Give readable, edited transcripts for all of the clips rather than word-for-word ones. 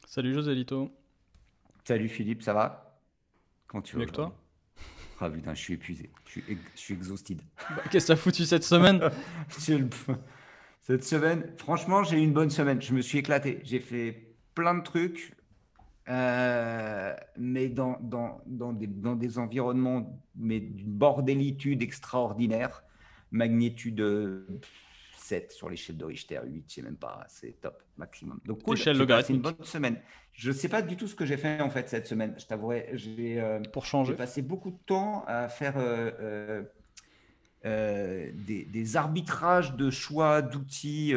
Salut José Lito, Salut Philippe, ça va? Comment tu vas mieux que aujourd'hui? toi? Ah putain, je suis épuisé, je suis exhausted. Bah, qu'est-ce que t'as foutu cette semaine? J'ai le- Cette semaine, franchement, j'ai eu une bonne semaine. Je me suis éclaté. J'ai fait plein de trucs, mais dans des environnements mais d'une bordélitude extraordinaire. Magnitude 7 sur l'échelle de Richter, 8, je sais même pas, c'est top, maximum. Donc cool, Échelle j'ai passé une logarithmique, bonne semaine. Je ne sais pas du tout ce que j'ai fait en fait cette semaine, je t'avouerai. pour J'ai changer. passé beaucoup de temps à faire des arbitrages de choix d'outils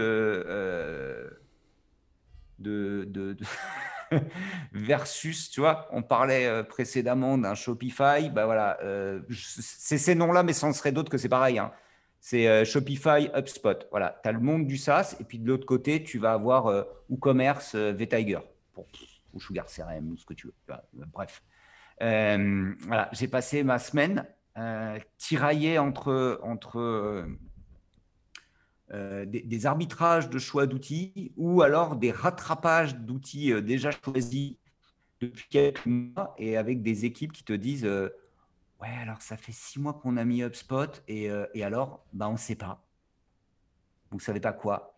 de versus, tu vois, on parlait précédemment d'un Shopify, bah voilà, c'est ces noms-là, mais c'en serait d'autres que c'est pareil, hein. C'est Shopify, HubSpot. Voilà, tu as le monde du SaaS, et puis de l'autre côté, tu vas avoir WooCommerce, VTiger, ou Sugar CRM, ou ce que tu veux. Bref. Voilà, j'ai passé ma semaine tiraillée entre des arbitrages de choix d'outils ou alors des rattrapages d'outils déjà choisis depuis quelques mois et avec des équipes qui te disent ouais, alors ça fait 6 mois qu'on a mis HubSpot et alors, bah, on ne sait pas. Vous ne savez pas quoi.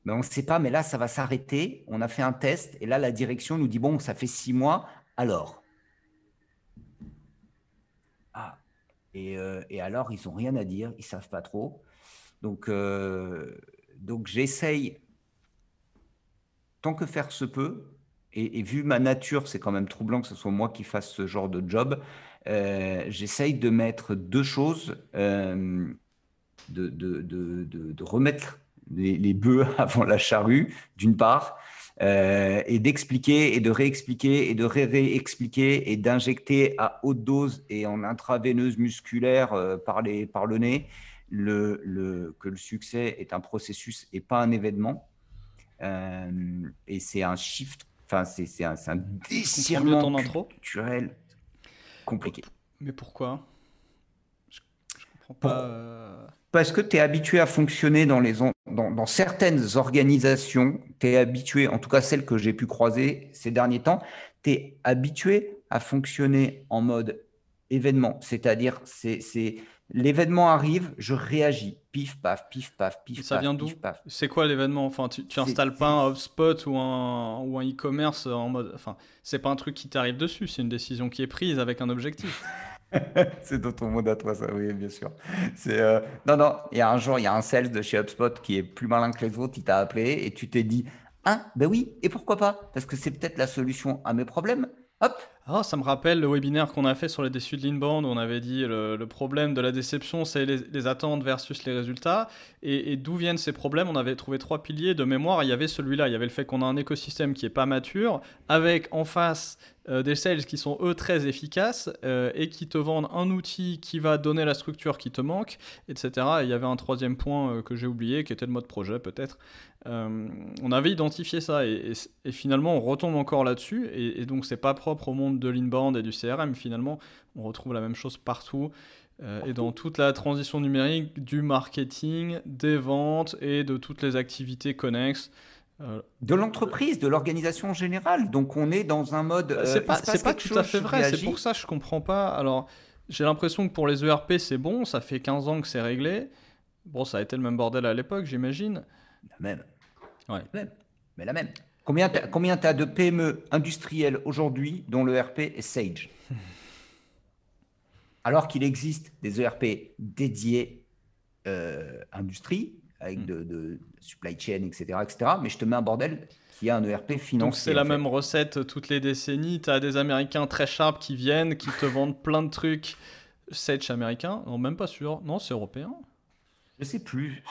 Ben, on ne sait pas, mais là, ça va s'arrêter. On a fait un test et là, la direction nous dit bon, ça fait 6 mois, alors. Ah. Et alors, ils n'ont rien à dire, ils ne savent pas trop. Donc, donc j'essaye tant que faire se peut, et vu ma nature, c'est quand même troublant que ce soit moi qui fasse ce genre de job, j'essaye de mettre deux choses, de remettre les bœufs avant la charrue, d'une part, et d'expliquer et de réexpliquer et de réexpliquer et d'injecter à haute dose et en intraveineuse musculaire par le nez que le succès est un processus et pas un événement. Et c'est un shift, enfin, c'est un Je comprends mieux déchirement ton intro. culturel P- compliqué. Mais pourquoi? Je, je comprends pas. Pour, Parce que tu es habitué à fonctionner dans certaines organisations, tu es habitué, en tout cas celles que j'ai pu croiser ces derniers temps, tu es habitué à fonctionner en mode événement. C'est-à-dire, l'événement arrive, je réagis. Pif, paf, pif, paf, Et pif, ça vient paf, d'où? pif, paf. C'est quoi l'événement? Enfin, tu C'est installes pas un HubSpot ou un e-commerce en mode. Enfin, c'est pas un truc qui t'arrive dessus, c'est une décision qui est prise avec un objectif. C'est dans ton monde à toi, ça, oui, bien sûr. Non, non, il y a un jour, il y a un sales de chez HubSpot qui est plus malin que les autres, il t'a appelé et tu t'es dit, ah, ben oui, et pourquoi pas? Parce que c'est peut-être la solution à mes problèmes. Hop, Ah, ça me rappelle le webinaire qu'on a fait sur les déçus de l'inbound où on avait dit le problème de la déception, c'est les attentes versus les résultats. Et d'où viennent ces problèmes? On avait trouvé trois piliers de mémoire. Il y avait celui-là, il y avait le fait qu'on a un écosystème qui est pas mature, avec en face des sales qui sont eux très efficaces et qui te vendent un outil qui va donner la structure qui te manque, etc. Et il y avait un troisième point que j'ai oublié, qui était le mode projet peut-être. On avait identifié ça et finalement on retombe encore là-dessus et donc c'est pas propre au monde de l'inbound et du CRM. Finalement on retrouve la même chose partout et dans partout. toute la transition numérique du marketing, des ventes et de toutes les activités connexes. Euh, De l'entreprise, de l'organisation générale. Donc, on est dans un mode, Bah, c'est il pas, se c'est passe pas quelque tout à chose, fait je vrai, c'est pour réagis. ça que je comprends pas. Alors, j'ai l'impression que pour les ERP, c'est bon, ça fait 15 ans que c'est réglé. Bon, ça a été le même bordel à l'époque, j'imagine. La même, Ouais. la même, mais la même. Mais Combien t'as de PME industrielles aujourd'hui dont le RP est Sage? Alors qu'il existe des ERP dédiés industrie, avec hmm. de supply chain, etc., etc. Mais je te mets un bordel qui a un ERP Donc c'est financier, en la même fait. recette toutes les décennies. T'as des Américains très sharp qui viennent, qui te vendent plein de trucs. Sage américain? Non, même pas sûr. Non, c'est européen. Je sais plus.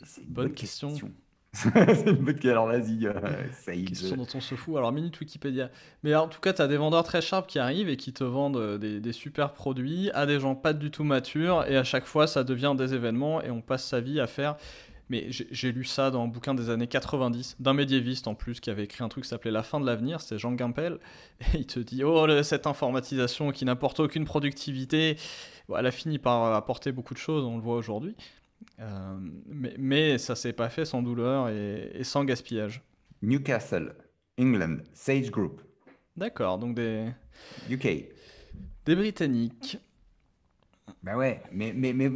C'est une Bonne bonne question. question. C'est une bonne question. Alors, vas-y, Question Sage. dont on se fout. Alors, minute Wikipédia. Mais en tout cas, t'as des vendeurs très sharp qui arrivent et qui te vendent des super produits à des gens pas du tout matures. Et à chaque fois, ça devient des événements et on passe sa vie à faire. Mais j'ai lu ça dans un bouquin des années 90, d'un médiéviste en plus, qui avait écrit un truc qui s'appelait La fin de l'avenir, c'était Jean Gimpel, et il te dit, oh, cette informatisation qui n'apporte aucune productivité, bon, elle a fini par apporter beaucoup de choses, on le voit aujourd'hui, mais ça s'est pas fait sans douleur et sans gaspillage. Newcastle. England, Sage Group, D'accord, donc UK. des Britanniques. Ben ouais, mais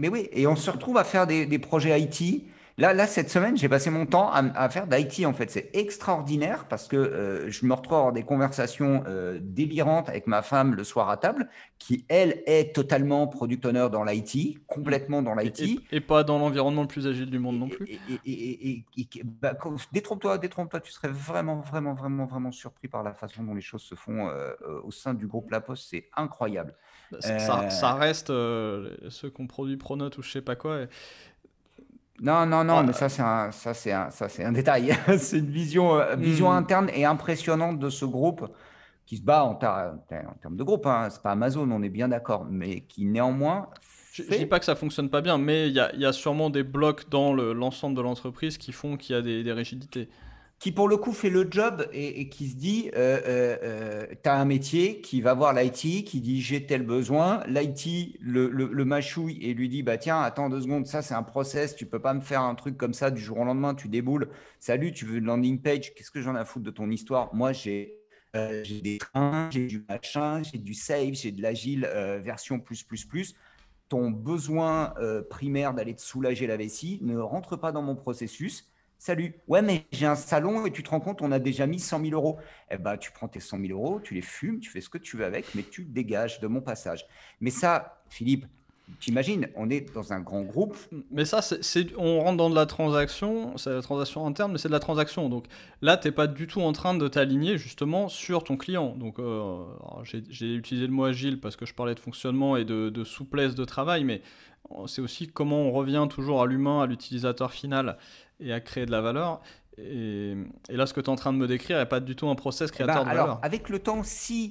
oui. Et on se retrouve à faire des projets IT. Là, cette semaine, j'ai passé mon temps à faire d'IT, en fait. C'est extraordinaire parce que je me retrouve à avoir des conversations délirantes avec ma femme le soir à table, qui, elle, est totalement product owner dans l'IT, Hmm. complètement dans l'IT. Et pas dans l'environnement le plus agile du monde non plus. Bah, détrompe-toi, tu serais vraiment, vraiment, vraiment, vraiment surpris par la façon dont les choses se font au sein du groupe La Poste. C'est incroyable. Ça Euh, reste ceux qu'on produit Pronote ou je sais pas quoi. Non, non, non, mais Ah, ça c'est un détail. C'est une vision hmm. interne et impressionnante de ce groupe qui se bat en termes de groupe. Hein. C'est pas Amazon, on est bien d'accord, mais qui néanmoins Je dis pas fait, que ça fonctionne pas bien, mais il y a sûrement des blocs dans l'ensemble de l'entreprise qui font qu'il y a des rigidités. qui pour le coup fait le job et qui se dit, tu as un métier qui va voir l'IT, qui dit j'ai tel besoin, l'IT le mâchouille et lui dit, bah tiens, attends 2 secondes, ça c'est un process, tu peux pas me faire un truc comme ça du jour au lendemain, tu déboules, salut, tu veux une landing page, qu'est-ce que j'en ai à foutre de ton histoire? Moi j'ai des trains, j'ai du machin, j'ai du save, j'ai de l'agile version plus, plus, plus. Ton besoin primaire d'aller te soulager la vessie ne rentre pas dans mon processus. Salut. Ouais, mais j'ai un salon et tu te rends compte, on a déjà mis 100 000 euros. Eh ben, tu prends tes 100 000 euros, tu les fumes, tu fais ce que tu veux avec, mais tu dégages de mon passage. Mais ça, Philippe, t'imagines, on est dans un grand groupe. Mais ça, on rentre dans de la transaction, c'est la transaction interne, mais c'est de la transaction. Donc là, t'es pas du tout en train de t'aligner justement sur ton client. Donc alors, j'ai utilisé le mot agile parce que je parlais de fonctionnement et de souplesse de travail, mais c'est aussi comment on revient toujours à l'humain, à l'utilisateur final et à créer de la valeur. Et là, ce que tu es en train de me décrire n'est pas du tout un process Eh ben, créateur de alors, valeur. avec le temps, si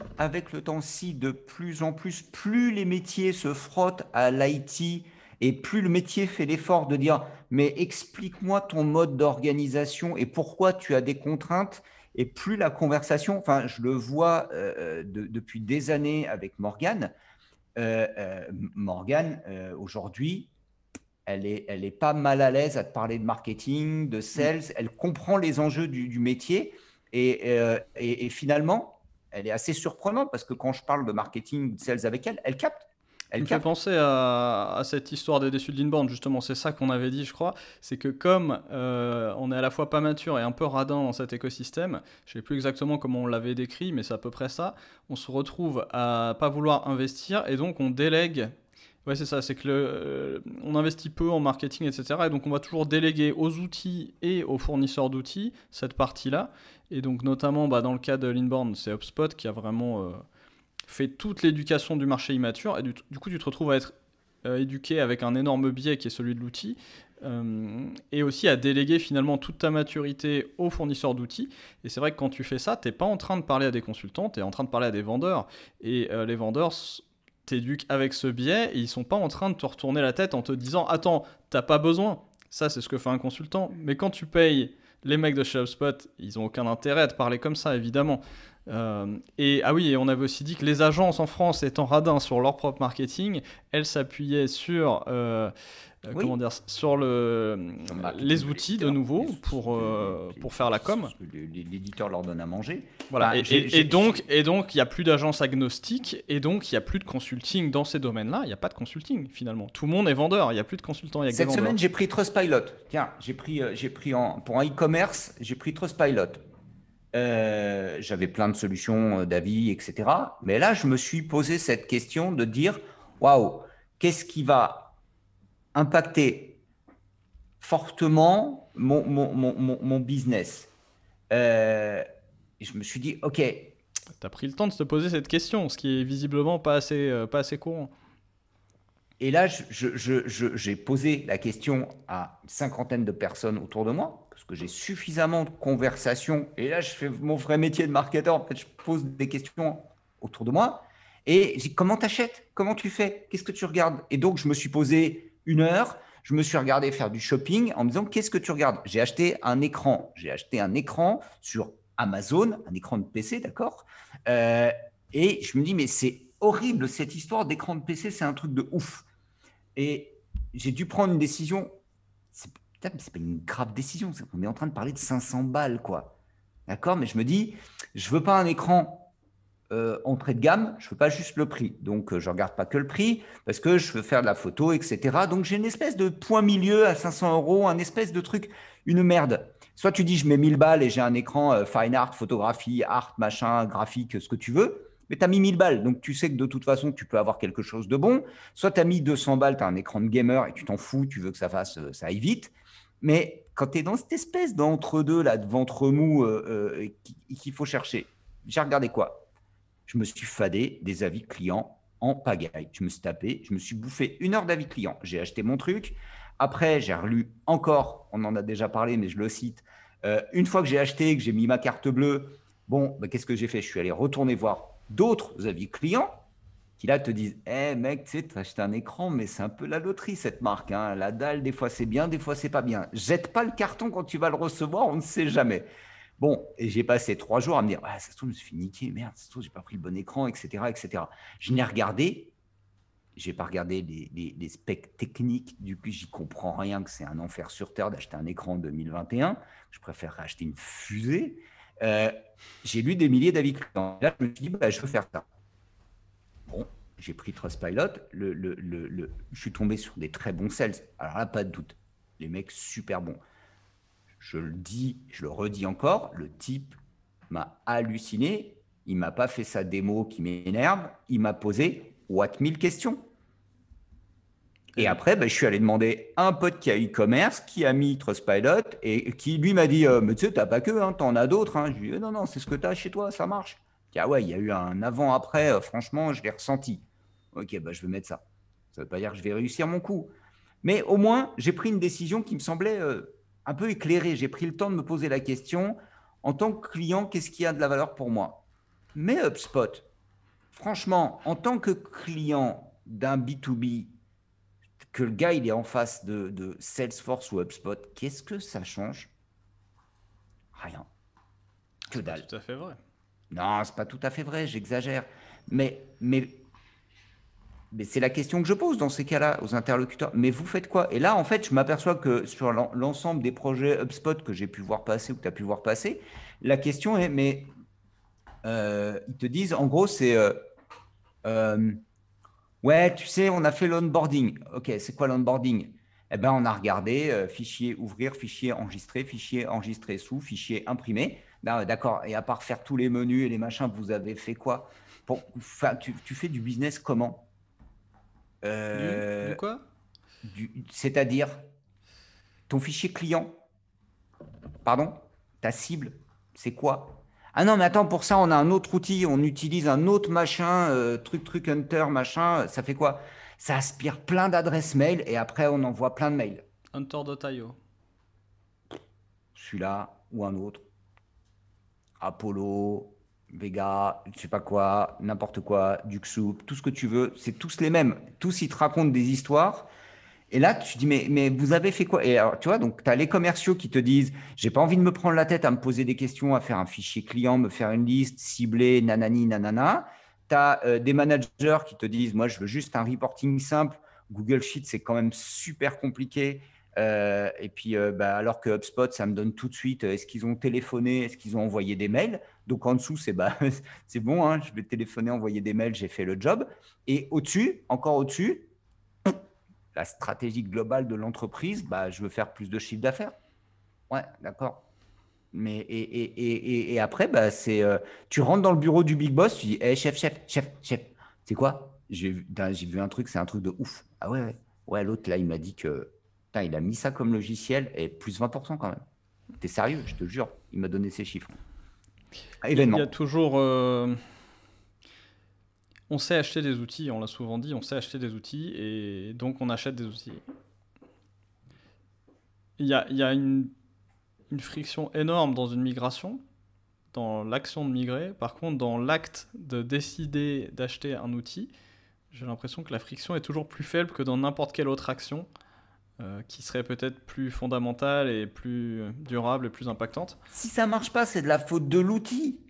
de plus en plus, plus les métiers se frottent à l'IT et plus le métier fait l'effort de dire, mais explique-moi ton mode d'organisation et pourquoi tu as des contraintes, et plus la conversation, enfin, je le vois depuis des années avec Morgane. Morgane, aujourd'hui, elle est pas mal à l'aise à te parler de marketing, de Hmm. sales. Elle comprend les enjeux du métier et finalement, elle est assez surprenante parce que quand je parle de marketing, de sales avec elle, elle capte. Tu Elle me fais capte. penser à cette histoire des déçus de l'inbound, justement, c'est ça qu'on avait dit, je crois, c'est que comme on est à la fois pas mature et un peu radin dans cet écosystème, je sais plus exactement comment on l'avait décrit, mais c'est à peu près ça, on se retrouve à pas vouloir investir et donc on délègue. Ouais, c'est ça, c'est que on investit peu en marketing, etc. Et donc on va toujours déléguer aux outils et aux fournisseurs d'outils cette partie-là. Et donc notamment bah, dans le cas de l'inbound, c'est HubSpot qui a vraiment fait toute l'éducation du marché immature, et du coup tu te retrouves à être éduqué avec un énorme biais qui est celui de l'outil, et aussi à déléguer finalement toute ta maturité aux fournisseurs d'outils. Et c'est vrai que quand tu fais ça, t'es pas en train de parler à des consultants, tu es en train de parler à des vendeurs, et les vendeurs t'éduquent avec ce biais, et ils sont pas en train de te retourner la tête en te disant attends, t'as pas besoin. Ça c'est ce que fait un consultant, mais quand tu payes les mecs de chez HubSpot, ils ont aucun intérêt à te parler comme ça, évidemment. Et ah oui, et on avait aussi dit que les agences en France étant radins sur leur propre marketing, elles s'appuyaient sur comment Oui. dire, sur Sur le marketing les de outils de l'éditeur. nouveau pour faire la com. Ce que l'éditeur leur donne à manger. Voilà. Enfin, Et donc il n'y a plus d'agence agnostique et donc il n'y a plus de consulting dans ces domaines-là. Il n'y a pas de consulting finalement. Tout le monde est vendeur. Il n'y a plus de consultants, il n'y a que des cette semaine, vendeurs. j'ai pris Trustpilot. Tiens, pour un e-commerce, j'ai pris Trustpilot. J'avais plein de solutions d'avis, etc. Mais là, je me suis posé cette question de dire, waouh, qu'est-ce qui va impacter fortement mon business? Et je me suis dit, OK. Tu as pris le temps de se poser cette question, ce qui est visiblement pas assez courant. Et là, j'ai posé la question à une cinquantaine de personnes autour de moi, parce que j'ai suffisamment de conversations. Et là, je fais mon vrai métier de marketeur. En fait, je pose des questions autour de moi. Et j'ai dit, comment t'achètes? Comment tu fais? Qu'est-ce que tu regardes? Et donc, je me suis posé 1 heure. Je me suis regardé faire du shopping en me disant, qu'est-ce que tu regardes? J'ai acheté un écran. J'ai acheté un écran sur Amazon, un écran de PC, d'accord? Euh, et je me dis, mais c'est horrible, cette histoire d'écran de PC, c'est un truc de ouf. Et j'ai dû prendre une décision. C'est, putain, mais c'est pas une grave décision. On est en train de parler de 500 balles, quoi. D'accord? Mais je me dis, je ne veux pas un écran entrée de gamme, je ne veux pas juste le prix. Donc, je ne regarde pas que le prix parce que je veux faire de la photo, etc. Donc, j'ai une espèce de point milieu à 500 euros, un espèce de truc, une merde. Soit tu dis, je mets 1000 balles et j'ai un écran fine art, photographie, art, machin, graphique, ce que tu veux. Mais tu as mis 1000 balles, donc tu sais que de toute façon, tu peux avoir quelque chose de bon. Soit tu as mis 200 balles, tu as un écran de gamer et tu t'en fous, tu veux que ça aille vite. Mais quand tu es dans cette espèce d'entre-deux, là, de ventre mou qu'il faut chercher, j'ai regardé quoi? Je me suis fadé des avis clients en pagaille. Je me suis tapé, je me suis bouffé 1 heure d'avis clients. J'ai acheté mon truc. Après, j'ai relu encore, on en a déjà parlé, mais je le cite. Une fois que j'ai acheté, que j'ai mis ma carte bleue, bon, bah, qu'est-ce que j'ai fait? Je suis allé retourner voir d'autres avis clients qui là te disent, mec, tu sais, tu as acheté un écran, mais c'est un peu la loterie cette marque, hein. La dalle, des fois c'est bien, des fois c'est pas bien. Jette pas le carton quand tu vas le recevoir, on ne sait jamais. Bon, et j'ai passé 3 jours à me dire, ça se trouve, je me suis niqué, merde, ça se trouve, j'ai pas pris le bon écran, etc., etc. Je n'ai regardé, j'ai pas regardé les specs techniques, du coup, j'y comprends rien, que c'est un enfer sur terre d'acheter un écran en 2021. Je préfère acheter une fusée. J'ai lu des milliers d'avis clients. Là, je me suis dit, je veux faire ça. Bon, j'ai pris Trustpilot. Je suis tombé sur des très bons sales. Alors là, pas de doute. Les mecs super bons. Je le dis, je le redis encore, le type m'a halluciné. Il m'a pas fait sa démo qui m'énerve. Il m'a posé what 1000 questions. Et après, je suis allé demander à un pote qui a e-commerce, qui a mis Trustpilot et qui lui m'a dit mais tu sais, t'as pas que, hein, t'en as d'autres. Hein. Je lui ai dit non, c'est ce que tu as chez toi, ça marche. Il dit, ah ouais, il y a eu un avant-après, franchement, je l'ai ressenti. Ok, je vais mettre ça. Ça ne veut pas dire que je vais réussir mon coup. Mais au moins, j'ai pris une décision qui me semblait un peu éclairée. J'ai pris le temps de me poser la question, en tant que client, qu'est-ce qui a de la valeur pour moi? Mais HubSpot, franchement, en tant que client d'un B2B, que le gars il est en face de Salesforce ou HubSpot, qu'est-ce que ça change? Rien. Que dalle. C'est tout à fait vrai. Non, c'est pas tout à fait vrai, j'exagère. Mais c'est la question que je pose dans ces cas-là aux interlocuteurs. Mais vous faites quoi? Et là, en fait, je m'aperçois que sur l'ensemble des projets HubSpot que j'ai pu voir passer ou que tu as pu voir passer, la question est, mais ils te disent, en gros, c'est ouais, tu sais, on a fait l'onboarding. Ok, c'est quoi l'onboarding? Eh bien, on a regardé fichier ouvrir, fichier enregistré sous, fichier imprimé. D'accord. Et à part faire tous les menus et les machins, vous avez fait quoi? Tu fais du business comment? Du quoi? C'est-à-dire ton fichier client, pardon, ta cible, c'est quoi? Ah non, mais attends, pour ça, on a un autre outil, on utilise un autre machin, truc hunter, machin, ça fait quoi? Ça aspire plein d'adresses mail et après, on envoie plein de mails. Hunter.io. Celui-là ou un autre, Apollo, Vega, je sais pas quoi, n'importe quoi, Duxoup, tout ce que tu veux, c'est tous les mêmes. Tous, ils te racontent des histoires. Et là, tu te dis, mais vous avez fait quoi? Et alors, tu vois, donc, tu as les commerciaux qui te disent, j'ai pas envie de me prendre la tête à me poser des questions, à faire un fichier client, me faire une liste, cibler, nanani, nanana. Tu as des managers qui te disent, moi, je veux juste un reporting simple. Google Sheet, c'est quand même super compliqué. Et puis, alors que HubSpot, ça me donne tout de suite, est-ce qu'ils ont téléphoné, est-ce qu'ils ont envoyé des mails? Donc, en dessous, c'est c'est bon, hein, je vais téléphoner, envoyer des mails, j'ai fait le job. Et au-dessus, encore au-dessus, la stratégie globale de l'entreprise, je veux faire plus de chiffre d'affaires. Ouais, d'accord. Mais et après, tu rentres dans le bureau du big boss, tu dis, chef, c'est quoi? J'ai vu un truc, c'est un truc de ouf. Ah ouais, ouais. Ouais, l'autre là, il m'a dit que putain, il a mis ça comme logiciel et plus 20% quand même. T'es sérieux, je te jure. Il m'a donné ces chiffres. Il y a Événement. toujours. On sait acheter des outils, on l'a souvent dit, on sait acheter des outils et donc on achète des outils. Il y a une friction énorme dans une migration, dans l'action de migrer. Par contre, dans l'acte de décider d'acheter un outil, j'ai l'impression que la friction est toujours plus faible que dans n'importe quelle autre action qui serait peut-être plus fondamentale et plus durable et plus impactante. Si ça marche pas, c'est de la faute de l'outil.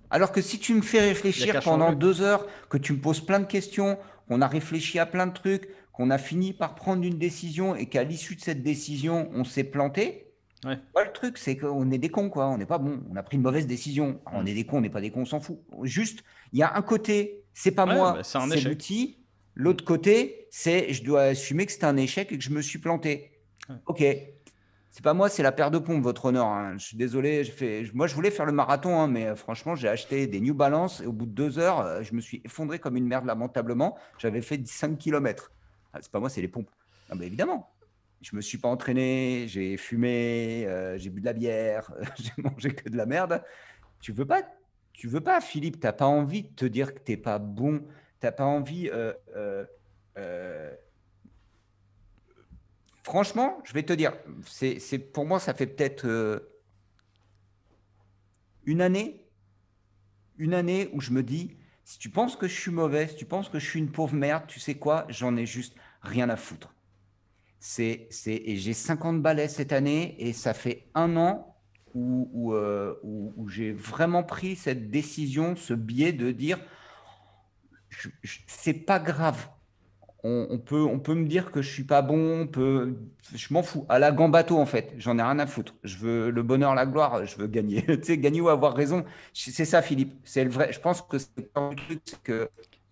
Alors que si tu me fais Il n'y a réfléchir qu'à pendant changer. 2 heures, que tu me poses plein de questions, qu'on a réfléchi à plein de trucs, qu'on a fini par prendre une décision et qu'à l'issue de cette décision, on s'est planté, Ouais. Ouais, le truc, c'est qu'on est des cons, quoi. On n'est pas bon. On a pris une mauvaise décision. Alors, on Mm. est des cons, on n'est pas des cons, on s'en fout. Juste, il y a un côté, c'est pas Ouais, bah, moi, c'est un c'est échec. l'outil. Mm. L'autre côté, c'est je dois assumer que c'est un échec et que je me suis planté. Ouais. Ok. C'est pas moi, c'est la paire de pompes, votre honneur, hein. Je suis désolé. Moi, je voulais faire le marathon, hein, mais franchement, j'ai acheté des New Balance et au bout de 2 heures, je me suis effondré comme une merde lamentablement. J'avais fait 5 km. Ah, c'est pas moi, c'est les pompes. Ah, mais évidemment. Je me suis pas entraîné, j'ai fumé, j'ai bu de la bière, j'ai mangé que de la merde. Tu veux pas, tu veux pas, Philippe. T'as pas envie de te dire que t'es pas bon. T'as pas envie. Euh, Franchement, je vais te dire, pour moi, ça fait peut-être une année, une année où je me dis, si tu penses que je suis mauvais, si tu penses que je suis une pauvre merde, tu sais quoi, j'en ai juste rien à foutre. Et j'ai 50 balais cette année et ça fait un an où j'ai vraiment pris cette décision, ce biais de dire, c'est pas grave. On peut me dire que je suis pas bon, je m'en fous. À la gambato, en fait, j'en ai rien à foutre. Je veux le bonheur, la gloire, je veux gagner. Tu sais, gagner ou avoir raison. C'est ça, Philippe. C'est le vrai. Je pense que c'est le truc, c'est que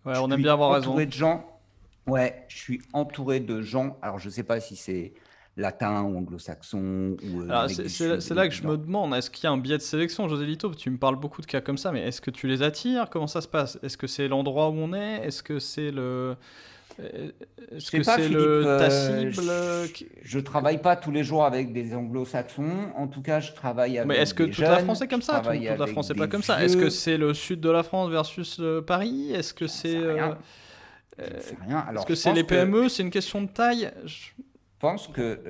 Ouais, je on aime bien suis avoir raison. entouré de gens. Ouais, je suis entouré de gens. Alors, je sais pas si c'est latin ou anglo-saxon ou Alors, Amérique du Sud c'est et là que du je me genre. demande, est-ce qu'il y a un biais de sélection, José Lito? Tu me parles beaucoup de cas comme ça, mais est-ce que tu les attires? Comment ça se passe? Est-ce que c'est l'endroit où on est? Euh, Je Est-ce sais que pas, c'est Philippe. ta cible? Je travaille pas tous les jours avec des anglo-saxons. En tout cas, je travaille Mais est-ce avec que des toute la France jeunes. est comme Je ça? travaille Toute la France avec n'est pas des comme ça. Est-ce que vieux. c'est le sud de la France versus Paris? J'en sais rien. J'en sais rien. Est-ce Alors, que c'est les PME? C'est une question de taille? pense que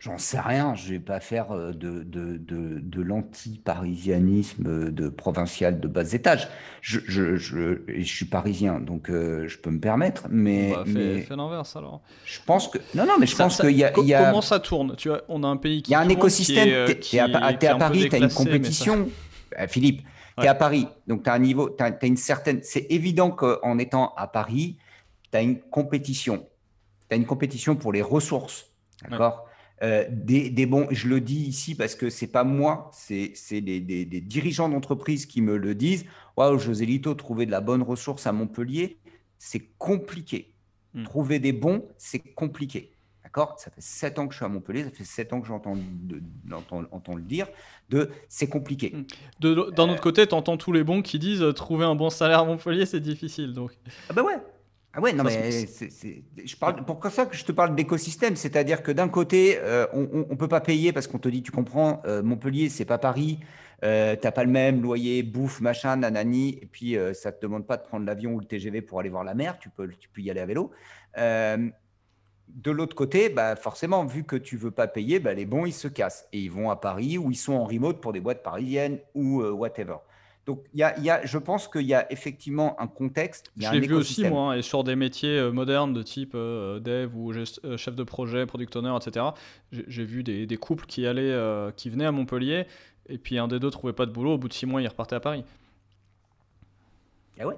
j'en sais rien. Je vais pas faire de l'anti-parisianisme de provincial de bas étage. Et je suis parisien, donc je peux me permettre. Bon, Mais, bah, fais mais l'inverse alors. je pense que non, non, mais je pense qu'il y a, Comment ça tourne? Tu vois, on a un pays il y qui a un tourne, écosystème. qui T'es est à un peu Paris, tu as une déclassé, mais ça. compétition. Philippe, tu es Ouais, à Paris, donc tu as un niveau, t'as une certaine. C'est évident qu'en étant à Paris, tu as une compétition. Tu as une compétition pour les ressources. ouais. D'accord. Des bons, je le dis ici parce que c'est pas moi, c'est des dirigeants d'entreprise qui me le disent. Waouh, José Lito, trouver de la bonne ressource à Montpellier, c'est compliqué. Hmm. Trouver des bons, c'est compliqué. D'accord. Ça fait 7 ans que je suis à Montpellier, ça fait 7 ans que j'entends le dire, c'est compliqué. Hmm. D'un autre côté, t'entends tous les bons qui disent trouver un bon salaire à Montpellier, c'est difficile. Donc, Ah ben ouais. Ah ouais, non ça mais je ouais. parle pour ça que je te parle d'écosystème, c'est-à-dire que d'un côté, on peut pas payer parce qu'on te dit, tu comprends, Montpellier, c'est pas Paris, t'as pas le même loyer, bouffe, machin, nanani, et puis ça te demande pas de prendre l'avion ou le TGV pour aller voir la mer, tu peux y aller à vélo. Euh, de l'autre côté, bah forcément, vu que tu veux pas payer, bah les bons, ils se cassent et ils vont à Paris ou ils sont en remote pour des boîtes parisiennes ou whatever. Donc, je pense qu'il y a effectivement un contexte, il y a Je un l'ai vu aussi, écosystème. moi, hein, et sur des métiers modernes de type dev ou chef de projet, product owner, etc. J'ai vu des couples qui venaient à Montpellier, et puis un des deux trouvait pas de boulot. Au bout de 6 mois, il repartait à Paris. Ah ouais.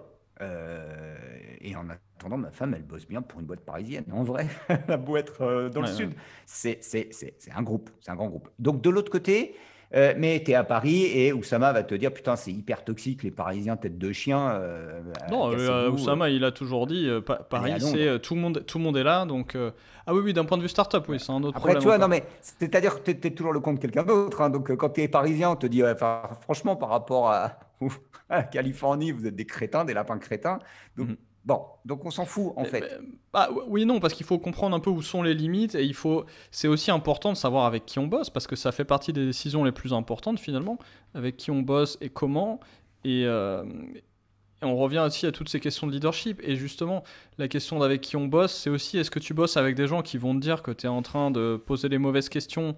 Et en attendant, ma femme, elle bosse bien pour une boîte parisienne. En vrai, elle a beau être dans le Ouais, ouais. sud. C'est un groupe, c'est un grand groupe. Donc de l'autre côté, mais tu es à Paris et Oussama va te dire, putain, c'est hyper toxique, les Parisiens, tête de chien, Non, cassez-vous, Oussama, il a toujours dit allez à Paris, c'est Londres. tout le monde est là. Donc, ah oui, oui, d'un point de vue startup, oui, Ouais. c'est un autre Après, problème tu vois, non, encore. mais c'est-à-dire que tu es toujours le compte de quelqu'un d'autre, hein. Donc, quand tu es parisien, on te dit, ouais, enfin, franchement, par rapport à la Californie, vous êtes des crétins, des lapins crétins. Donc, Mhm. bon, donc on s'en fout, en Mais, fait. bah, oui, non, parce qu'il faut comprendre un peu où sont les limites et c'est aussi important de savoir avec qui on bosse parce que ça fait partie des décisions les plus importantes finalement, avec qui on bosse et comment. Et, et on revient aussi à toutes ces questions de leadership. Et justement, la question d'avec qui on bosse, c'est aussi est-ce que tu bosses avec des gens qui vont te dire que tu es en train de poser les mauvaises questions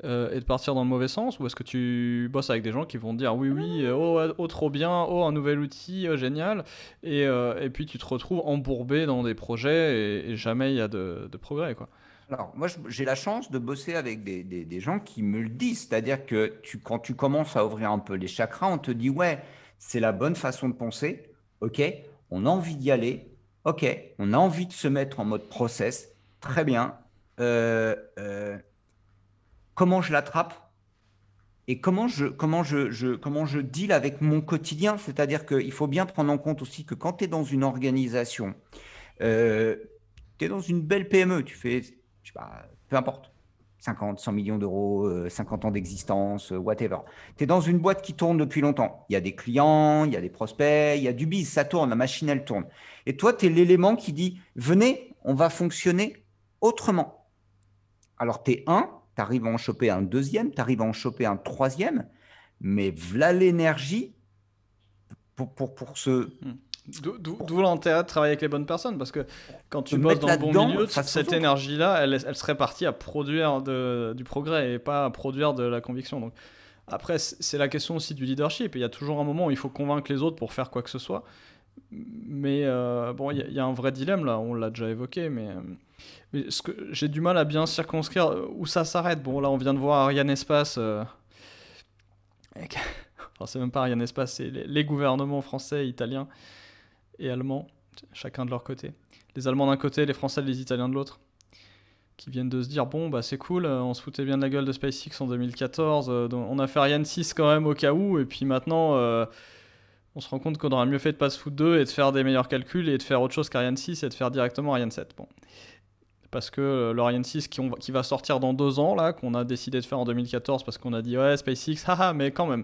et de partir dans le mauvais sens, ou est-ce que tu bosses avec des gens qui vont te dire oui, oui, oh, oh, trop bien, oh, un nouvel outil, génial, et puis tu te retrouves embourbé dans des projets et jamais il y a de progrès, quoi. Alors, moi, j'ai la chance de bosser avec des gens qui me le disent. C'est-à-dire que quand tu commences à ouvrir un peu les chakras, on te dit, ouais, c'est la bonne façon de penser. OK, on a envie d'y aller. OK, on a envie de se mettre en mode process. Très bien. comment je l'attrape et comment je deal avec mon quotidien. C'est-à-dire qu'il faut bien prendre en compte aussi que quand tu es dans une organisation, tu es dans une belle PME, tu fais, je sais pas, peu importe, 50, 100 millions d'euros, 50 ans d'existence, whatever. Tu es dans une boîte qui tourne depuis longtemps. Il y a des clients, il y a des prospects, il y a du biz, ça tourne, la machine, elle tourne. Et toi, tu es l'élément qui dit, venez, on va fonctionner autrement. Alors, tu es un, tu arrives à en choper un deuxième, tu arrives à en choper un troisième, mais voilà l'énergie pour se D'où l'intérêt de travailler avec les bonnes personnes, parce que quand tu bosses mettre dans le bon là-dedans milieu, face aux cette autres. énergie-là, elle serait partie à produire du progrès et pas à produire de la conviction. Donc, après, c'est la question aussi du leadership. Il y a toujours un moment où il faut convaincre les autres pour faire quoi que ce soit. Mais bon, il y a un vrai dilemme là, on l'a déjà évoqué, mais j'ai du mal à bien circonscrire où ça s'arrête. Bon, là, on vient de voir Ariane Espace. Enfin, c'est même pas Ariane Espace, c'est les gouvernements français, italiens et allemands, chacun de leur côté. Les Allemands d'un côté, les Français et les Italiens de l'autre, qui viennent de se dire bon, bah c'est cool, on se foutait bien de la gueule de SpaceX en 2014, donc on a fait Ariane 6 quand même au cas où, et puis maintenant. On se rend compte qu'on aurait mieux fait de pas se foutre d'eux et de faire des meilleurs calculs et de faire autre chose qu'Ariane 6 et de faire directement Ariane 7. Bon. Parce que l'Ariane 6 qui va sortir dans 2 ans, là, qu'on a décidé de faire en 2014 parce qu'on a dit ouais, SpaceX, haha, mais quand même.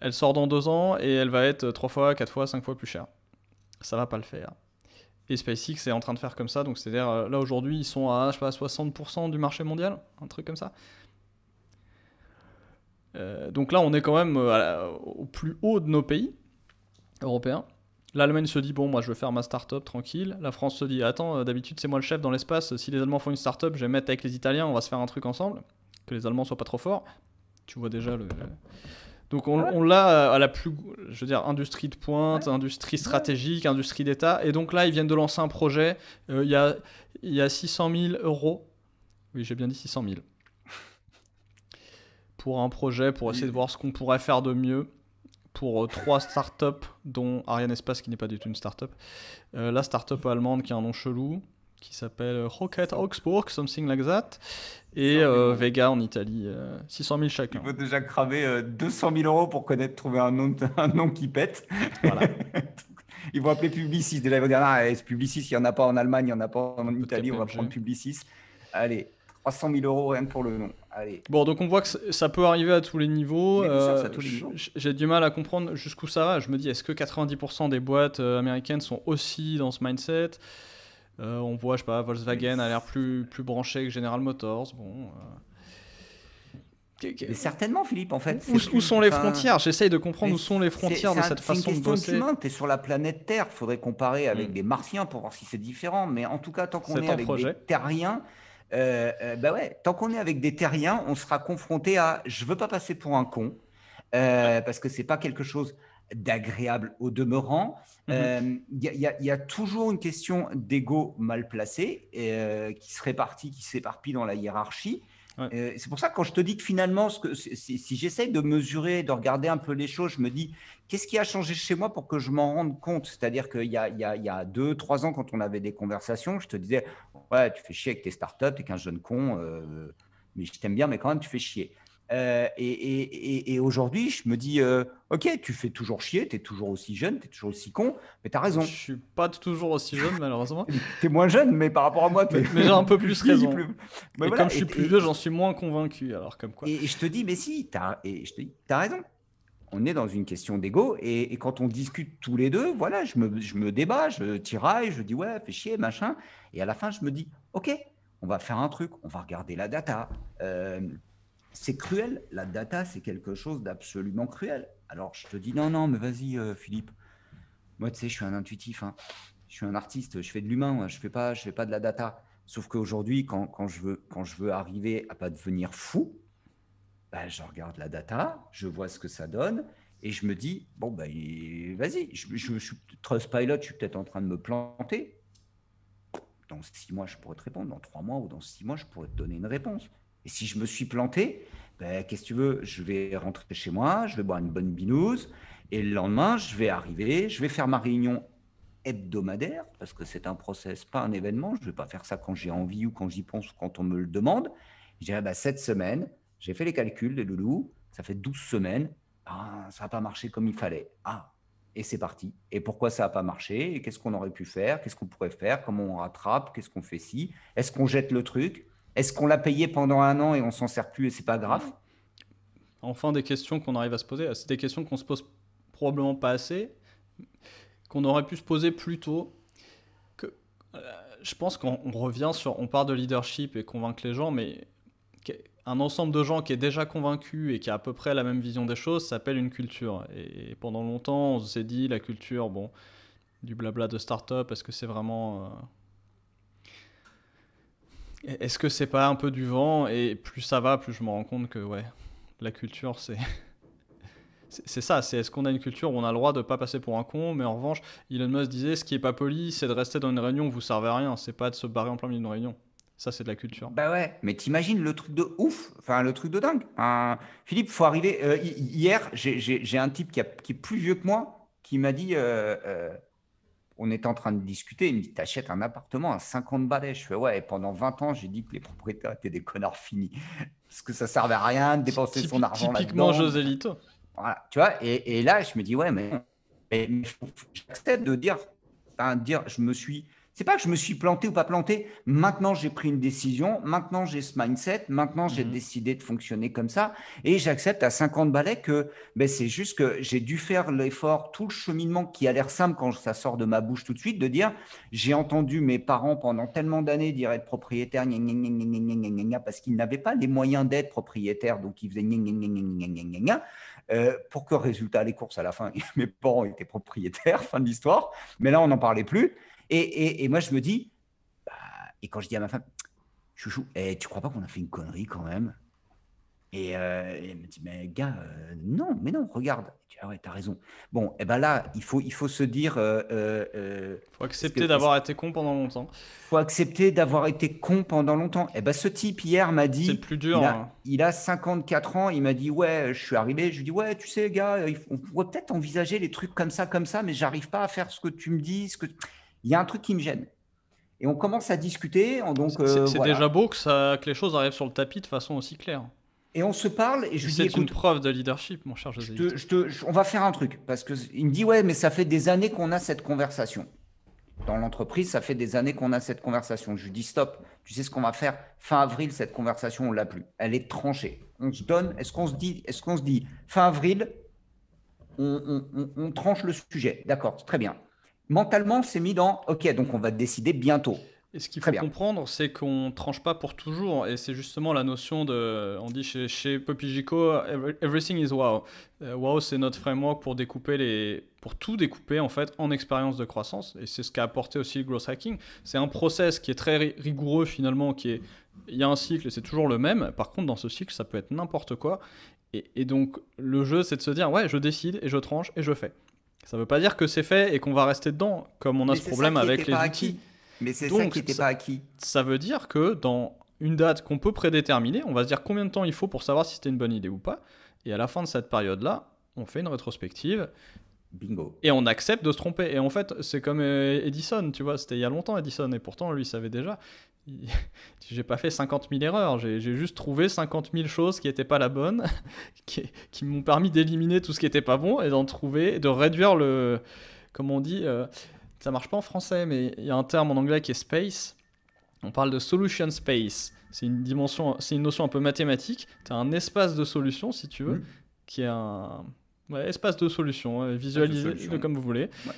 Elle sort dans 2 ans et elle va être 3 fois, 4 fois, 5 fois plus chère. Ça va pas le faire. Et SpaceX est en train de faire comme ça, donc c'est-à-dire là aujourd'hui ils sont à, je sais pas, 60% du marché mondial, un truc comme ça. Donc là on est quand même au plus haut de nos pays européens. L'Allemagne se dit bon, moi je veux faire ma start-up tranquille. La France se dit attends, d'habitude c'est moi le chef dans l'espace. Si les Allemands font une start-up, je vais mettre avec les Italiens, on va se faire un truc ensemble. Que les Allemands soient pas trop forts. Tu vois déjà le. Donc on l'a à la plus, je veux dire, industrie de pointe, industrie stratégique, industrie d'État. Et donc là ils viennent de lancer un projet. Il y a 600 000 euros. Oui, j'ai bien dit 600 000. Pour un projet, pour essayer de voir ce qu'on pourrait faire de mieux. Pour 3 startups, dont Ariane Espace qui n'est pas du tout une startup. La startup allemande qui a un nom chelou, qui s'appelle Rocket Augsburg, something like that. Et Vega en Italie, 600 000 chacun. Il faut déjà cramer 200 000 euros pour trouver un nom qui pète. Voilà. Ils vont appeler Publicis. Déjà, ils vont dire Publicis, il n'y en a pas en Allemagne, il n'y en a pas en Italie, on va prendre Publicis. Allez, 300 000 euros rien que pour le nom. Allez. Bon, donc on voit que ça peut arriver à tous les niveaux. À tous les niveaux. J'ai du mal à comprendre jusqu'où ça va. Je me dis, est-ce que 90% des boîtes américaines sont aussi dans ce mindset? On voit, je sais pas, Volkswagen a l'air plus branché que General Motors. Bon. Mais certainement, Philippe, en fait. Où sont les frontières? J'essaye de comprendre où sont les frontières de cette façon de bosser. Tu es sur la planète Terre. Il faudrait comparer avec des Martiens pour voir si c'est différent. Mais en tout cas, tant qu'on est avec des terriens, tant qu'on est avec des terriens, on sera confronté à je veux pas passer pour un con parce que c'est pas quelque chose d'agréable au demeurant. Il y a toujours une question d'ego mal placé qui se répartit, qui s'éparpille dans la hiérarchie. Ouais. C'est pour ça que quand je te dis que finalement, si j'essaye de mesurer, de regarder un peu les choses, je me dis qu'est-ce qui a changé chez moi pour que je m'en rende compte? C'est-à-dire qu'il y a 2-3 ans, quand on avait des conversations, je te disais ouais, tu fais chier avec tes startups, t'es qu'un jeune con, mais je t'aime bien, mais quand même, tu fais chier. Et aujourd'hui, je me dis ok, tu fais toujours chier, tu es toujours aussi jeune, tu es toujours aussi con, mais tu as raison. Je suis pas toujours aussi jeune, malheureusement. Tu es moins jeune, mais par rapport à moi, mais j'ai un peu plus raison. Mais et voilà, comme je suis plus vieux, j'en suis moins convaincu. Alors, comme quoi. Et je te dis, mais si, tu as raison. On est dans une question d'ego, et quand on discute tous les deux, voilà, je me débat, je tiraille, je dis ouais, fais chier, machin, et à la fin, je me dis ok, on va faire un truc, on va regarder la data. C'est cruel, la data, c'est quelque chose d'absolument cruel. Alors, je te dis, non, mais vas-y, Philippe. Moi, tu sais, je suis un intuitif, hein. Je suis un artiste, je fais de l'humain, je fais pas de la data. Sauf qu'aujourd'hui, quand je veux arriver à pas devenir fou, bah, je regarde la data, je vois ce que ça donne, et je me dis, bon, bah, vas-y, je suis Trustpilot, je suis peut-être en train de me planter. Dans 6 mois, je pourrais te répondre. Dans 3 mois ou dans 6 mois, je pourrais te donner une réponse. Et si je me suis planté, ben, qu'est-ce que tu veux? Je vais rentrer chez moi, je vais boire une bonne binouse, et le lendemain, je vais arriver, je vais faire ma réunion hebdomadaire, parce que c'est un process, pas un événement. Je ne vais pas faire ça quand j'ai envie ou quand j'y pense ou quand on me le demande. Je dirais, bah, cette semaine, j'ai fait les calculs, les loulous, ça fait 12 semaines, ça n'a pas marché comme il fallait. Ah, et c'est parti. Et pourquoi ça n'a pas marché? Et qu'est-ce qu'on aurait pu faire? Qu'est-ce qu'on pourrait faire? Comment on rattrape? Qu'est-ce qu'on fait ci? Est-ce qu'on jette le truc? Est-ce qu'on l'a payé pendant un an et on s'en sert plus et c'est pas grave? Enfin, des questions qu'on arrive à se poser. C'est des questions qu'on se pose probablement pas assez, qu'on aurait pu se poser plus tôt. Que, euh, je pense qu'on revient sur, on parle de leadership et convaincre les gens, mais un ensemble de gens qui est déjà convaincu et qui a à peu près la même vision des choses s'appelle une culture. Et pendant longtemps, on s'est dit la culture, bon, du blabla de start-up, est-ce que c'est vraiment est-ce que c'est pas un peu du vent? Et plus ça va, plus je me rends compte que ouais, la culture, c'est ça. C'est est-ce qu'on a une culture où on a le droit de pas passer pour un con, mais en revanche, Elon Musk disait ce qui est pas poli, c'est de rester dans une réunion où vous servez à rien, c'est pas de se barrer en plein milieu d'une réunion. Ça, c'est de la culture. Bah ouais, mais t'imagines le truc de ouf, enfin le truc de dingue. Philippe, faut arriver. Hier, j'ai un type qui est plus vieux que moi qui m'a dit, on était en train de discuter, il me dit, t'achètes un appartement à 50 balais. Je fais, ouais, et pendant 20 ans, j'ai dit que les propriétaires étaient des connards finis. Parce que ça servait à rien de dépenser son argent Typiquement là-dedans. José Lito. Voilà, tu vois, et là, je me dis, ouais, mais j'accepte de dire, je me suis, c'est pas que je me suis planté ou pas planté. Maintenant, j'ai pris une décision. Maintenant, j'ai ce mindset. Maintenant, j'ai décidé de fonctionner comme ça. Et j'accepte à 50 balais que ben, c'est juste que j'ai dû faire l'effort, tout le cheminement qui a l'air simple quand ça sort de ma bouche tout de suite, de dire j'ai entendu mes parents pendant tellement d'années dire être propriétaire, parce qu'ils n'avaient pas les moyens d'être propriétaire. Donc, ils faisaient pour que résultat, les courses à la fin, mes parents étaient propriétaires, fin de l'histoire. Mais là, on n'en parlait plus. Et moi, je me dis, bah, et quand je dis à ma femme, chouchou, tu crois pas qu'on a fait une connerie quand même? Et elle me dit, mais gars, non, mais non, regarde. Je dis, ah ouais, t'as raison. Bon, et ben là, il faut se dire. Faut accepter d'avoir été con pendant longtemps. Faut accepter d'avoir été con pendant longtemps. Et ben ce type hier m'a C'est dit, plus dur. il a 54 ans, il m'a dit, ouais, je suis arrivé, je lui dis, ouais, tu sais, gars, on pourrait peut-être envisager les trucs comme ça, mais j'arrive pas à faire ce que tu me dis. Il y a un truc qui me gêne. Et on commence à discuter. Donc, c'est voilà. déjà beau que les choses arrivent sur le tapis de façon aussi claire. Et on se parle et je lui dis, c'est écoute, une preuve de leadership, mon cher José. On va faire un truc. Parce qu'il me dit, ouais, mais ça fait des années qu'on a cette conversation. Dans l'entreprise, ça fait des années qu'on a cette conversation. Je lui dis, stop, tu sais ce qu'on va faire? Fin avril, cette conversation, on l'a plus. Elle est tranchée. On se donne, est-ce qu'on se dit, fin avril, on tranche le sujet. D'accord, très bien. Mentalement, c'est mis dans, ok, donc on va décider bientôt. Et ce qu'il faut comprendre, c'est qu'on tranche pas pour toujours. Et c'est justement la notion de. On dit chez Poppy Gico, everything is wow. Wow, c'est notre framework pour pour tout découper en fait en expérience de croissance. Et c'est ce qu'a apporté aussi le growth hacking. C'est un process qui est très rigoureux finalement, il y a un cycle et c'est toujours le même. Par contre, dans ce cycle, ça peut être n'importe quoi. Et donc, le jeu, c'est de se dire, ouais, je décide et je tranche et je fais. Ça veut pas dire que c'est fait et qu'on va rester dedans, comme on a ce problème avec les outils. Mais c'est ça qui n'était pas acquis. Ça veut dire que dans une date qu'on peut prédéterminer, on va se dire combien de temps il faut pour savoir si c'était une bonne idée ou pas. Et à la fin de cette période-là, on fait une rétrospective. Bingo. Et on accepte de se tromper. Et en fait, c'est comme Edison, tu vois, c'était il y a longtemps Edison. Et pourtant, lui, il savait déjà. J'ai pas fait 50 000 erreurs. J'ai juste trouvé 50 000 choses qui n'étaient pas la bonne, qui m'ont permis d'éliminer tout ce qui n'était pas bon et d'en trouver, de réduire le. Comme on dit. Ça marche pas en français, mais il y a un terme en anglais qui est space. On parle de solution space. C'est une notion un peu mathématique. Tu as un espace de solution, si tu veux, qui est un espace de solution. Visualisez-le comme vous voulez. Ouais.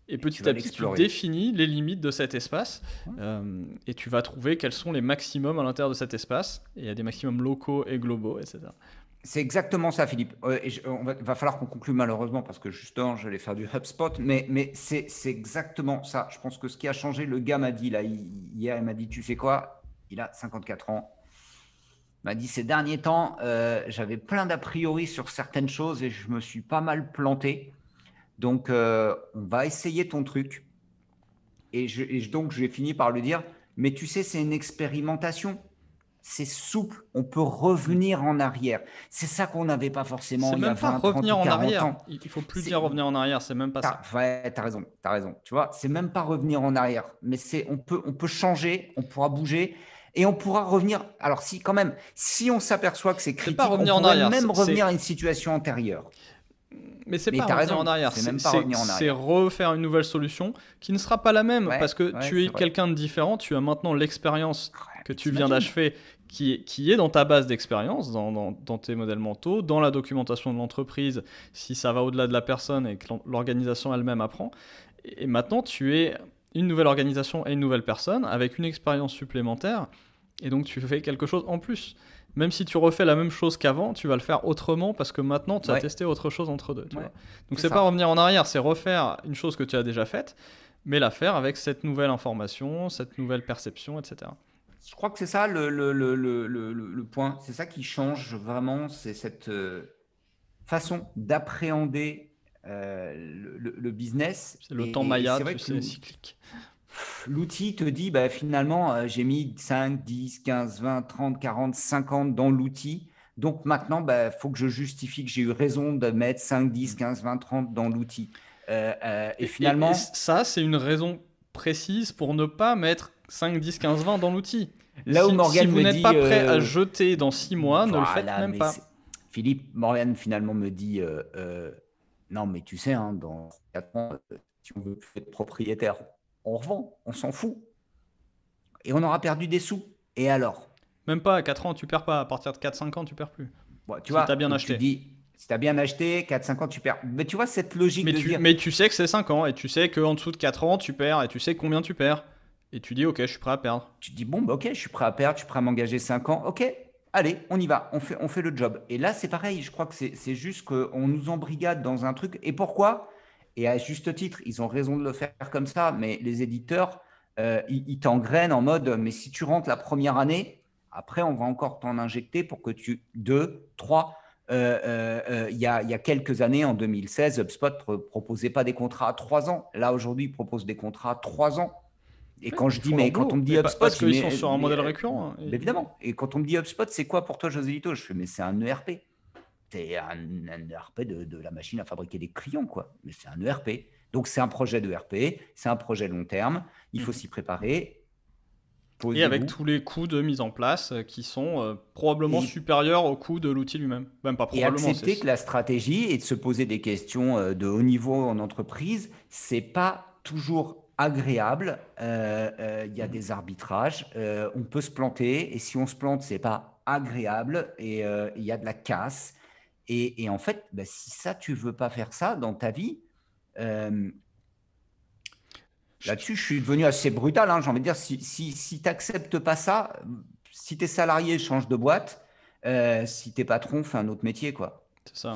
Et petit à petit, tu définis les limites de cet espace et tu vas trouver quels sont les maximums à l'intérieur de cet espace. Et il y a des maximums locaux et globaux, etc. C'est exactement ça, Philippe. Va falloir qu'on conclue malheureusement parce que justement, j'allais faire du HubSpot, mais c'est exactement ça. Je pense que ce qui a changé, le gars m'a dit là, hier, il m'a dit, tu sais quoi? Il a 54 ans. Il m'a dit, ces derniers temps, j'avais plein d'a priori sur certaines choses et je me suis pas mal planté. Donc, on va essayer ton truc. Et donc, j'ai fini par lui dire, mais tu sais, c'est une expérimentation. C'est souple, on peut revenir en arrière. C'est ça qu'on n'avait pas forcément il y a 20, 30 ou 40 ans. Il ne faut plus dire revenir en arrière, c'est même pas ça. Ouais, t'as raison. Tu vois, c'est même pas revenir en arrière. Mais on peut changer, on pourra bouger. Et on pourra revenir. Alors, si quand même, si on s'aperçoit que c'est C'est pas critique, on revenir en pourrait arrière. même revenir à une situation antérieure. Mais c'est Mais pas tu as revenir en raison, arrière, c'est même pas revenir en c'est arrière. refaire une nouvelle solution qui ne sera pas la même Ouais, parce que ouais, tu c'est es vrai. quelqu'un de différent, tu as maintenant l'expérience Ouais, que mais tu viens t'imagines? d'achever qui est dans ta base d'expérience, dans tes modèles mentaux, dans la documentation de l'entreprise, si ça va au-delà de la personne et que l'organisation elle-même apprend. Et maintenant, tu es une nouvelle organisation et une nouvelle personne avec une expérience supplémentaire et donc tu fais quelque chose en plus. Même si tu refais la même chose qu'avant, tu vas le faire autrement parce que maintenant tu as Ouais, testé autre chose entre deux, tu ouais, vois. Donc c'est c'est pas ça. revenir en arrière, c'est refaire une chose que tu as déjà faite, mais la faire avec cette nouvelle information, cette nouvelle perception, etc. Je crois que c'est ça le point. C'est ça qui change vraiment, c'est cette façon d'appréhender le business. C'est le temps Et Maya, c'est tu vrai que sais, cyclique. l'outil te dit, bah, finalement, j'ai mis 5, 10, 15, 20, 30, 40, 50 dans l'outil. Donc maintenant, il faut que je justifie que j'ai eu raison de mettre 5, 10, 15, 20, 30 dans l'outil. Et Et finalement, ça, c'est une raison précise pour ne pas mettre 5, 10, 15, 20 dans l'outil. là où Si Morgane vous me n'êtes pas dit, prêt à jeter dans 6 mois, ne le faites voilà, même mais pas. Philippe, Morgane finalement me dit, non, mais tu sais, hein, dans 4 ans, si on veut être propriétaire, on revend, on s'en fout. Et on aura perdu des sous. Et alors? Même pas à 4 ans, tu perds pas. À partir de 4, 5 ans, tu perds plus. Bon, tu Si tu as vois, bien donc tu acheté. dis, si tu as bien acheté, 4-5 ans, tu perds. Mais tu vois, cette logique de se dire, Mais tu sais que c'est 5 ans, et tu sais qu'en dessous de 4 ans, tu perds, et tu sais combien tu perds. Et tu dis, ok, je suis prêt à perdre. tu te dis, bon, bah, ok, je suis prêt à perdre, je suis prêt à m'engager 5 ans, ok, allez, on y va, on fait le job. Et là, c'est pareil, je crois que c'est juste qu'on nous embrigade dans un truc. Et pourquoi? Et à juste titre, ils ont raison de le faire comme ça, mais les éditeurs, ils t'engrainent en mode, mais si tu rentres la première année, après, on va encore t'en injecter pour que tu, 2, 3. Il y a quelques années, en 2016, HubSpot ne proposait pas des contrats à 3 ans. Là, aujourd'hui, ils proposent des contrats à 3 ans. Et Oui, quand je ils dis, font leur mais quand on boulot. me dit Mais HubSpot, parce je dis, qu'ils sont sur un modèle récurrent, hein. évidemment. Et quand on me dit HubSpot, c'est quoi pour toi, José Lito? Je fais, mais c'est un ERP. C'est un ERP de la machine à fabriquer des crayons, quoi. Mais c'est un ERP. Donc, c'est un projet d'ERP, c'est un projet long terme. Il faut s'y préparer. Et avec Posez-vous. tous les coûts de mise en place qui sont probablement Et, supérieurs au coût de l'outil lui-même. Même pas et probablement, accepter c'est... que la stratégie et de se poser des questions de haut niveau en entreprise, c'est pas toujours agréable. Il y a des arbitrages. On peut se planter. Et si on se plante, c'est pas agréable. Et il y a de la casse. Et en fait, si ça, tu veux pas faire ça dans ta vie, euh, là-dessus, je suis devenu assez brutal. Hein, j'ai envie de dire, si tu n'acceptes pas ça, si tu es salarié, change de boîte. Si tu es patron, fais un autre métier, quoi. C'est ça.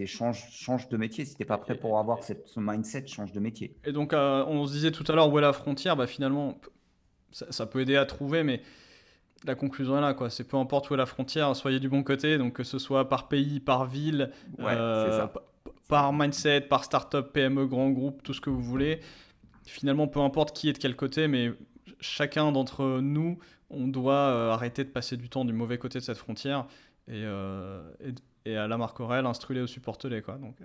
Change de métier. Si tu n'es pas prêt pour avoir ce mindset, change de métier. Et donc, on se disait tout à l'heure où est la frontière, bah finalement, ça peut aider à trouver, mais la conclusion est là, quoi. C'est peu importe où est la frontière, soyez du bon côté, donc que ce soit par pays, par ville, Ouais, c'est ça. par mindset, par startup, PME, grand groupe, tout ce que vous voulez. Finalement, peu importe qui est de quel côté, mais chacun d'entre nous, on doit arrêter de passer du temps du mauvais côté de cette frontière. Et à la marque Aurel, instruis-les ou supporte-les, quoi. Donc,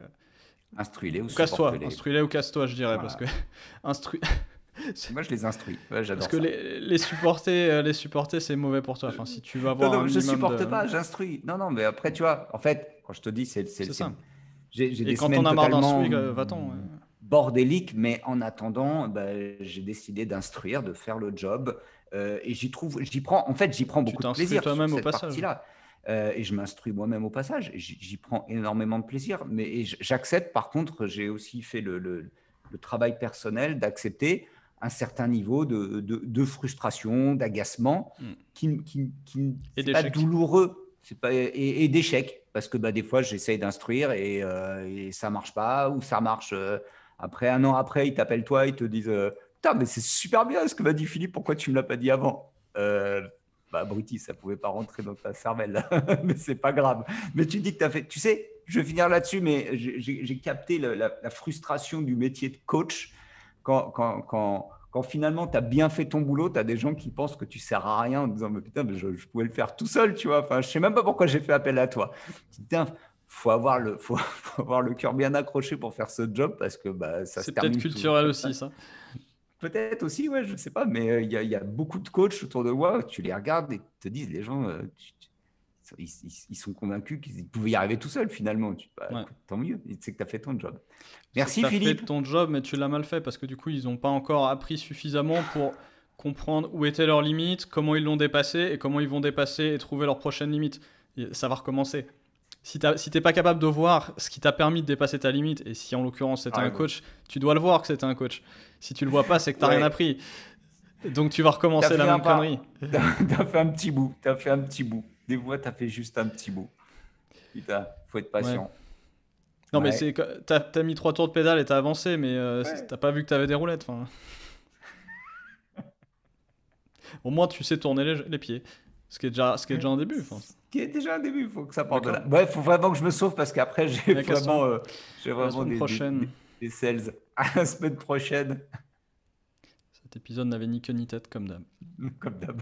Instruis-les ou ou casse-toi, supporte-les. instruis-les ou casse-toi, je dirais, parce Voilà. que instru... Moi, je les instruis. Ouais, parce j'adore que ça. les supporter, c'est mauvais pour toi. Enfin, si tu veux Non, avoir un non, je minimum supporte de, pas, j'instruis. Non, non, mais après, tu vois, en fait, quand je te dis, c'est ça. j'ai Et des quand on semaines a marre totalement d'instruire, va-t'en. bordéliques, mais en attendant, j'ai décidé d'instruire, de faire le job. Et j'y prends Tu beaucoup de t'instruis plaisir sur toi-même au cette passage. partie-là. Et je m'instruis moi-même au passage. Et j'y prends énormément de plaisir. Mais j'accepte, par contre, j'ai aussi fait le travail personnel d'accepter un certain niveau de frustration, d'agacement, Mm. Et c'est pas d'échecs. douloureux, c'est pas, et d'échec, parce que des fois j'essaye d'instruire et ça marche pas, ou ça marche après un an après, ils t'appellent toi, ils te disent putain, mais c'est super bien ce que m'a dit Philippe, pourquoi tu me l'as pas dit avant? Abruti, ça pouvait pas rentrer dans ta cervelle, mais c'est pas grave. Mais tu dis que tu as fait, tu sais, je vais finir là-dessus, mais j'ai capté la frustration du métier de coach quand finalement tu as bien fait ton boulot, tu as des gens qui pensent que tu sers à rien en disant mais putain, mais je pouvais le faire tout seul, tu vois. Enfin, je sais même pas pourquoi j'ai fait appel à toi. Putain, faut avoir le cœur bien accroché pour faire ce job parce que ça se C'est peut-être termine toujours culturel comme aussi, ça. ça. peut-être aussi, ouais, je sais pas, mais il y a beaucoup de coachs autour de moi, tu les regardes et te disent, les gens, ils sont convaincus qu'ils pouvaient y arriver tout seuls finalement. Bah, Ouais. écoute, tant mieux, tu sais que tu as fait ton job. C'est que Merci tu as fait Philippe. ton job, mais tu l'as mal fait parce que du coup, ils n'ont pas encore appris suffisamment pour comprendre où étaient leurs limites, comment ils l'ont dépassé et comment ils vont dépasser et trouver leurs prochaines limites. Et ça va recommencer. Si t'es pas capable de voir ce qui t'a permis de dépasser ta limite, et si en l'occurrence c'était Ah, un ouais, coach, tu dois le voir que c'était un coach. Si tu le vois pas, c'est que t'as rien ouais. appris. Donc tu vas T'as recommencer la fait un même pas, connerie. t'as fait un petit bout, t'as fait un petit bout. Des fois, t'as fait juste un petit bout. Putain, faut être Ouais. patient. Non mais Ouais. t'as mis 3 tours de pédale et t'as avancé, mais Ouais. t'as pas vu que t'avais des roulettes. Enfin, au moins tu sais tourner les pieds. Ce qui est déjà un début. Enfin, Ce qui est déjà un début, il faut que ça parte de d'accord. là. Ouais, il faut vraiment que je me sauve parce qu'après, j'ai Ouais, casse-toi. j'ai À la vraiment semaine prochaine. des sales. À la semaine prochaine, Cet épisode n'avait ni queue ni tête comme d'hab. comme d'hab.